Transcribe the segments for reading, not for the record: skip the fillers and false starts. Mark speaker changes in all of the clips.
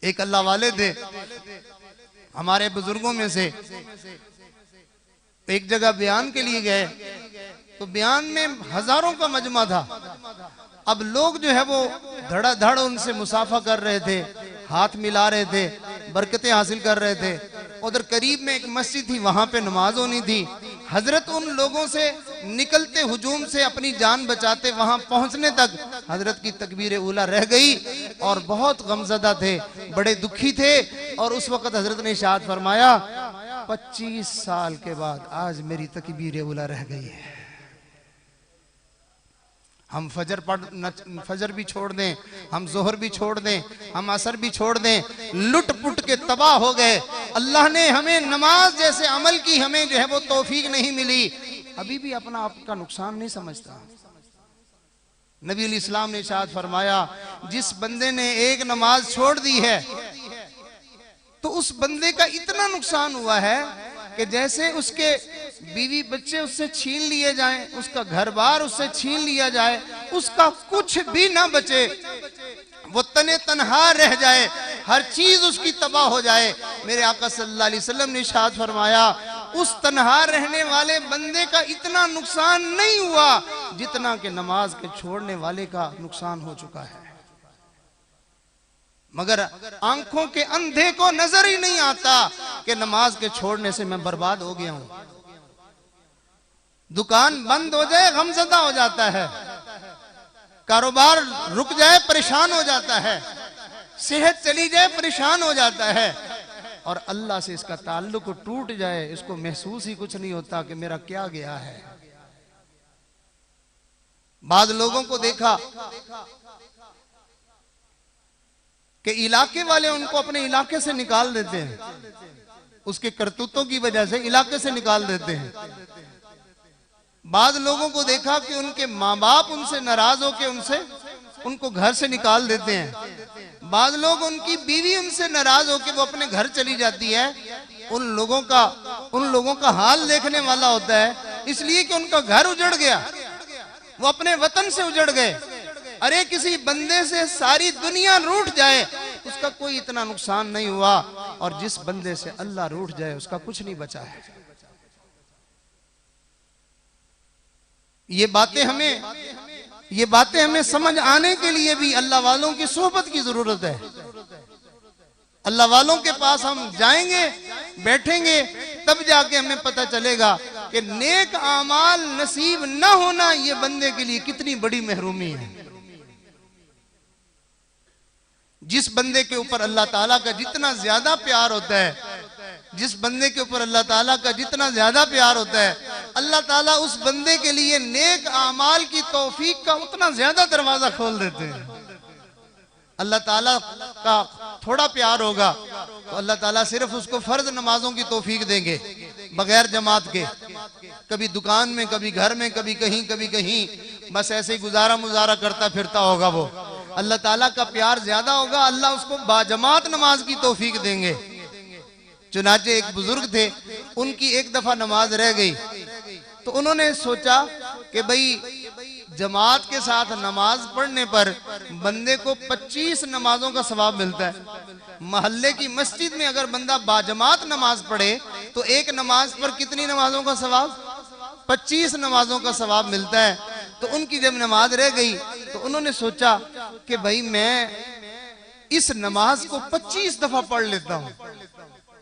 Speaker 1: ایک اللہ والے تھے ہمارے بزرگوں میں سے، ایک جگہ بیان کے لیے گئے تو بیان میں ہزاروں کا مجمع تھا. اب لوگ جو ہے وہ دھڑا دھڑ ان سے مصافحہ کر رہے تھے، ہاتھ ملا رہے تھے، برکتیں حاصل کر رہے تھے. ادھر قریب میں ایک مسجد تھی، وہاں پہ نماز ہونی تھی. حضرت ان لوگوں سے نکلتے ہجوم سے اپنی جان بچاتے وہاں پہنچنے تک حضرت کی تکبیر اولیٰ رہ گئی اور بہت غمزدہ تھے، بڑے دکھی تھے. اور اس وقت حضرت نے ارشاد فرمایا 25 سال کے بعد آج میری تکبیر اولیٰ رہ گئی ہے. ہم فجر بھی چھوڑ دیں، ہم ظہر بھی چھوڑ دیں، ہم عصر بھی چھوڑ دیں، لٹ پٹ کے تباہ ہو گئے. اللہ نے ہمیں نماز جیسے عمل کی ہمیں جو ہے وہ توفیق نہیں ملی. ابھی بھی اپنا آپ کا نقصان نہیں سمجھتا. نبی علیہ السلام نے ارشاد فرمایا جس بندے نے ایک نماز چھوڑ دی ہے تو اس بندے کا اتنا نقصان ہوا ہے کہ جیسے اس کے بیوی بچے اس سے چھین لیے جائیں، اس کا گھر بار اس سے چھین لیا جائے، اس کا کچھ بھی نہ بچے، وہ تنہا رہ جائے، ہر چیز اس کی تباہ ہو جائے. میرے آقا صلی اللہ علیہ وسلم نے ارشاد فرمایا اس تنہا رہنے والے بندے کا اتنا نقصان نہیں ہوا جتنا کہ نماز کے چھوڑنے والے کا نقصان ہو چکا ہے. مگر آنکھوں کے اندھے کو نظر ہی نہیں آتا کہ نماز کے چھوڑنے سے میں برباد ہو گیا ہوں. دکان بند ہو جائے غمزدہ ہو جاتا ہے، کاروبار رک جائے پریشان ہو جاتا ہے، صحت چلی جائے پریشان ہو جاتا ہے، اور اللہ سے اس کا تعلق ٹوٹ جائے اس کو محسوس ہی کچھ نہیں ہوتا کہ میرا کیا گیا ہے. بعض لوگوں کو دیکھا کہ علاقے والے ان کو اپنے علاقے سے نکال دیتے ہیں، اس کے کرتوتوں کی وجہ سے علاقے سے نکال دیتے ہیں. بعض لوگوں کو دیکھا کہ ان کے ماں باپ ان سے ناراض ہو کے ان کو گھر سے نکال دیتے ہیں. بعض لوگ ان کی بیوی ان سے ناراض ہو کے وہ اپنے گھر چلی جاتی ہے. ان لوگوں کا حال دیکھنے والا ہوتا ہے، اس لیے کہ ان کا گھر اجڑ گیا، وہ اپنے وطن سے اجڑ گئے. ارے کسی بندے سے ساری دنیا روٹھ جائے اس کا کوئی اتنا نقصان نہیں ہوا، اور جس بندے سے اللہ روٹھ جائے اس کا کچھ نہیں بچا ہے. یہ باتیں ہمیں سمجھ آنے کے لیے بھی اللہ والوں کی صحبت کی ضرورت ہے. اللہ والوں کے پاس ہم جائیں گے، بیٹھیں گے، تب جا کے ہمیں پتہ چلے گا کہ نیک اعمال نصیب نہ ہونا یہ بندے کے لیے کتنی بڑی محرومی ہے. جس بندے کے اوپر اللہ تعالیٰ کا جتنا زیادہ پیار ہوتا ہے، جس بندے کے اوپر اللہ تعالیٰ کا جتنا زیادہ پیار ہوتا ہے، اللہ تعالیٰ اس بندے کے لیے نیک اعمال کی توفیق کا اتنا زیادہ دروازہ کھول دیتے ہیں. اللہ تعالیٰ کا تھوڑا پیار ہوگا تو اللہ تعالیٰ صرف اس کو فرض نمازوں کی توفیق دیں گے بغیر جماعت کے. کبھی دکان میں، کبھی گھر میں، کبھی کہیں بس ایسے ہی گزارا کرتا پھرتا ہوگا. وہ اللہ تعالیٰ کا پیار زیادہ ہوگا، اللہ اس کو باجماعت نماز کی توفیق دیں گے. چنانچہ ایک بزرگ تھے، ان کی ایک دفعہ نماز رہ گئی تو انہوں نے سوچا کہ بھئی جماعت کے ساتھ نماز پڑھنے پر بندے کو 25 نمازوں کا ثواب ملتا ہے. محلے کی مسجد میں اگر بندہ باجماعت نماز پڑھے تو ایک نماز پر کتنی نمازوں کا ثواب؟ 25 نمازوں کا ثواب ملتا ہے. تو ان کی جب نماز رہ گئی تو انہوں نے سوچا کہ بھئی میں اس نماز کو 25 دفعہ پڑھ لیتا ہوں.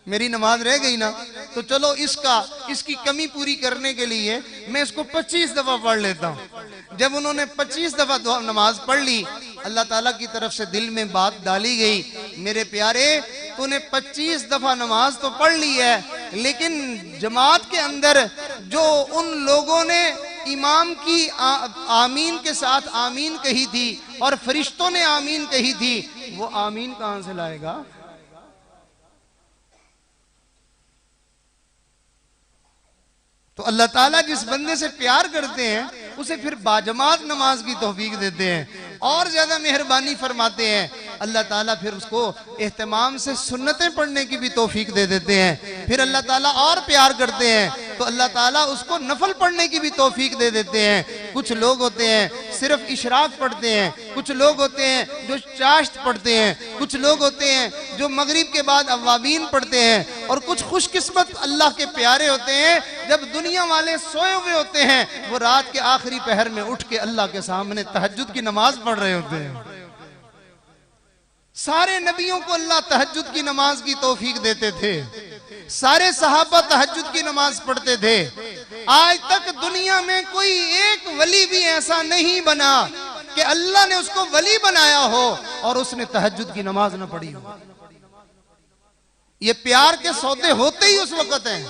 Speaker 1: میری نماز رہ گئی نا تو چلو اس کی کمی پوری کرنے کے لیے میں اس کو 25 دفعہ پڑھ لیتا ہوں. جب انہوں نے 25 دفعہ نماز پڑھ لی، اللہ تعالیٰ کی طرف سے دل میں بات ڈالی گئی، میرے پیارے تو نے 25 دفعہ نماز تو پڑھ لی ہے، لیکن جماعت کے اندر جو ان لوگوں نے امام کی آمین کے ساتھ آمین کہی تھی اور فرشتوں نے آمین کہی تھی، وہ آمین کہاں سے لائے گا؟ تو اللہ تعالیٰ جس بندے سے پیار کرتے ہیں اسے پھر باجماعت نماز کی توفیق دیتے ہیں اور زیادہ مہربانی فرماتے ہیں. اللہ تعالیٰ پھر اس کو اہتمام سے سنتیں پڑھنے کی بھی توفیق دے دیتے ہیں. پھر اللہ تعالیٰ اور پیار کرتے ہیں تو اللہ تعالیٰ اس کو نفل پڑھنے کی بھی توفیق دے دیتے ہیں۔ کچھ لوگ ہوتے ہیں صرف اشراق پڑھتے ہیں، کچھ لوگ ہوتے ہیں جو چاشت پڑھتے ہیں، کچھ لوگ ہوتے ہیں جو مغرب کے بعد اوابین پڑھتے ہیں، اور کچھ خوش قسمت اللہ کے پیارے ہوتے ہیں جب دنیا والے سوئے ہوئے ہوتے ہیں وہ رات کے آخری پہر میں اٹھ کے اللہ کے سامنے تہجد کی نماز پڑھ رہے ہوتے ہیں۔ سارے نبیوں کو اللہ تہجد کی نماز کی توفیق دیتے تھے، سارے صحابہ تہجد کی نماز پڑھتے تھے۔ آج تک دنیا میں کوئی ایک ولی بھی ایسا نہیں بنا کہ اللہ نے اس کو ولی بنایا ہو اور اس نے تہجد کی نماز نہ پڑھی ہو۔ یہ پیار کے سودے ہوتے ہی اس وقت ہیں،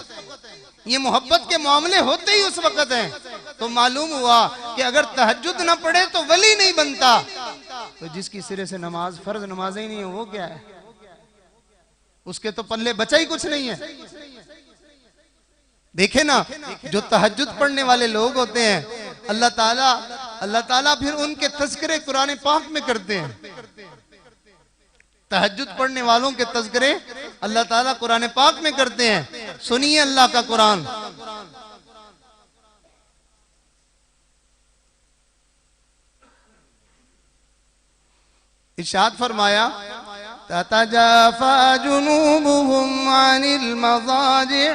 Speaker 1: یہ محبت کے معاملے ہوتے ہی اس وقت ہیں۔ تو معلوم ہوا کہ اگر تہجد نہ پڑھے تو ولی نہیں بنتا، تو جس کی سرے سے نماز فرض نمازیں ہی نہیں ہیں وہ کیا ہے؟ اس کے تو پلے بچا ہی کچھ نہیں ہے۔ دیکھیں نا، جو تہجد پڑھنے والے لوگ ہوتے ہیں اللہ تعالیٰ پھر ان کے تذکرے قرآن پاک میں کرتے ہیں۔ تہجد پڑھنے والوں کے تذکرے اللہ تعالیٰ قرآن پاک میں کرتے ہیں۔ سنیے اللہ کا قرآن، ارشاد فرمایا تتجافى جنوبهم عن المضاجع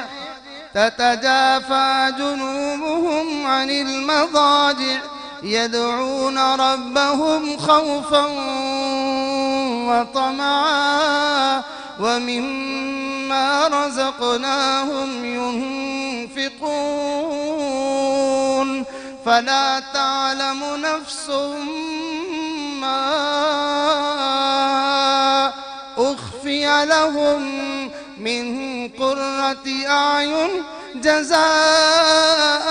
Speaker 1: تتجافى جنوبهم عن المضاجع يدعون ربهم خوفا وطمعا ومما رزقناهم ينفقون فلا تعلم نفس ما أخفي لهم من قرة أعين جزاء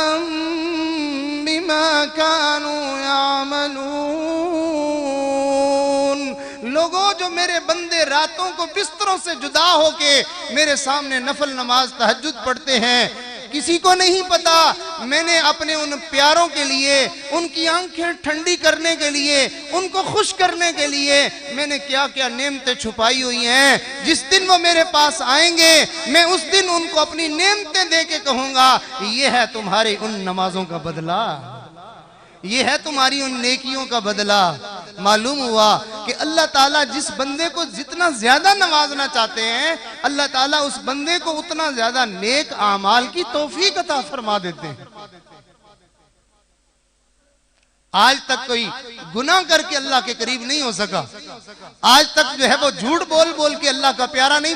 Speaker 1: بما كانوا يعملون۔ لوگوں جو میرے بندے راتوں کو بستروں سے جدا ہو کے میرے سامنے نفل نماز تہجد پڑھتے ہیں، کسی کو نہیں پتا میں نے اپنے ان پیاروں کے لیے، ان کی آنکھیں ٹھنڈی کرنے کے لیے، ان کو خوش کرنے کے لیے میں نے کیا کیا نعمتیں چھپائی ہوئی ہیں۔ جس دن وہ میرے پاس آئیں گے میں اس دن ان کو اپنی نعمتیں دے کے کہوں گا یہ ہے تمہاری ان نمازوں کا بدلہ، یہ ہے تمہاری ان نیکیوں کا بدلہ۔ معلوم ہوا کہ اللہ تعالیٰ جس بندے کو جتنا زیادہ نوازنا چاہتے ہیں اللہ تعالیٰ اس بندے کو اتنا زیادہ نیک اعمال کی توفیق عطا فرما دیتے ہیں۔ آج تک کوئی گناہ کر کے اللہ کے قریب نہیں ہو سکا، آج تک جو ہے وہ جھوٹ بول بول کے اللہ کا پیارا نہیں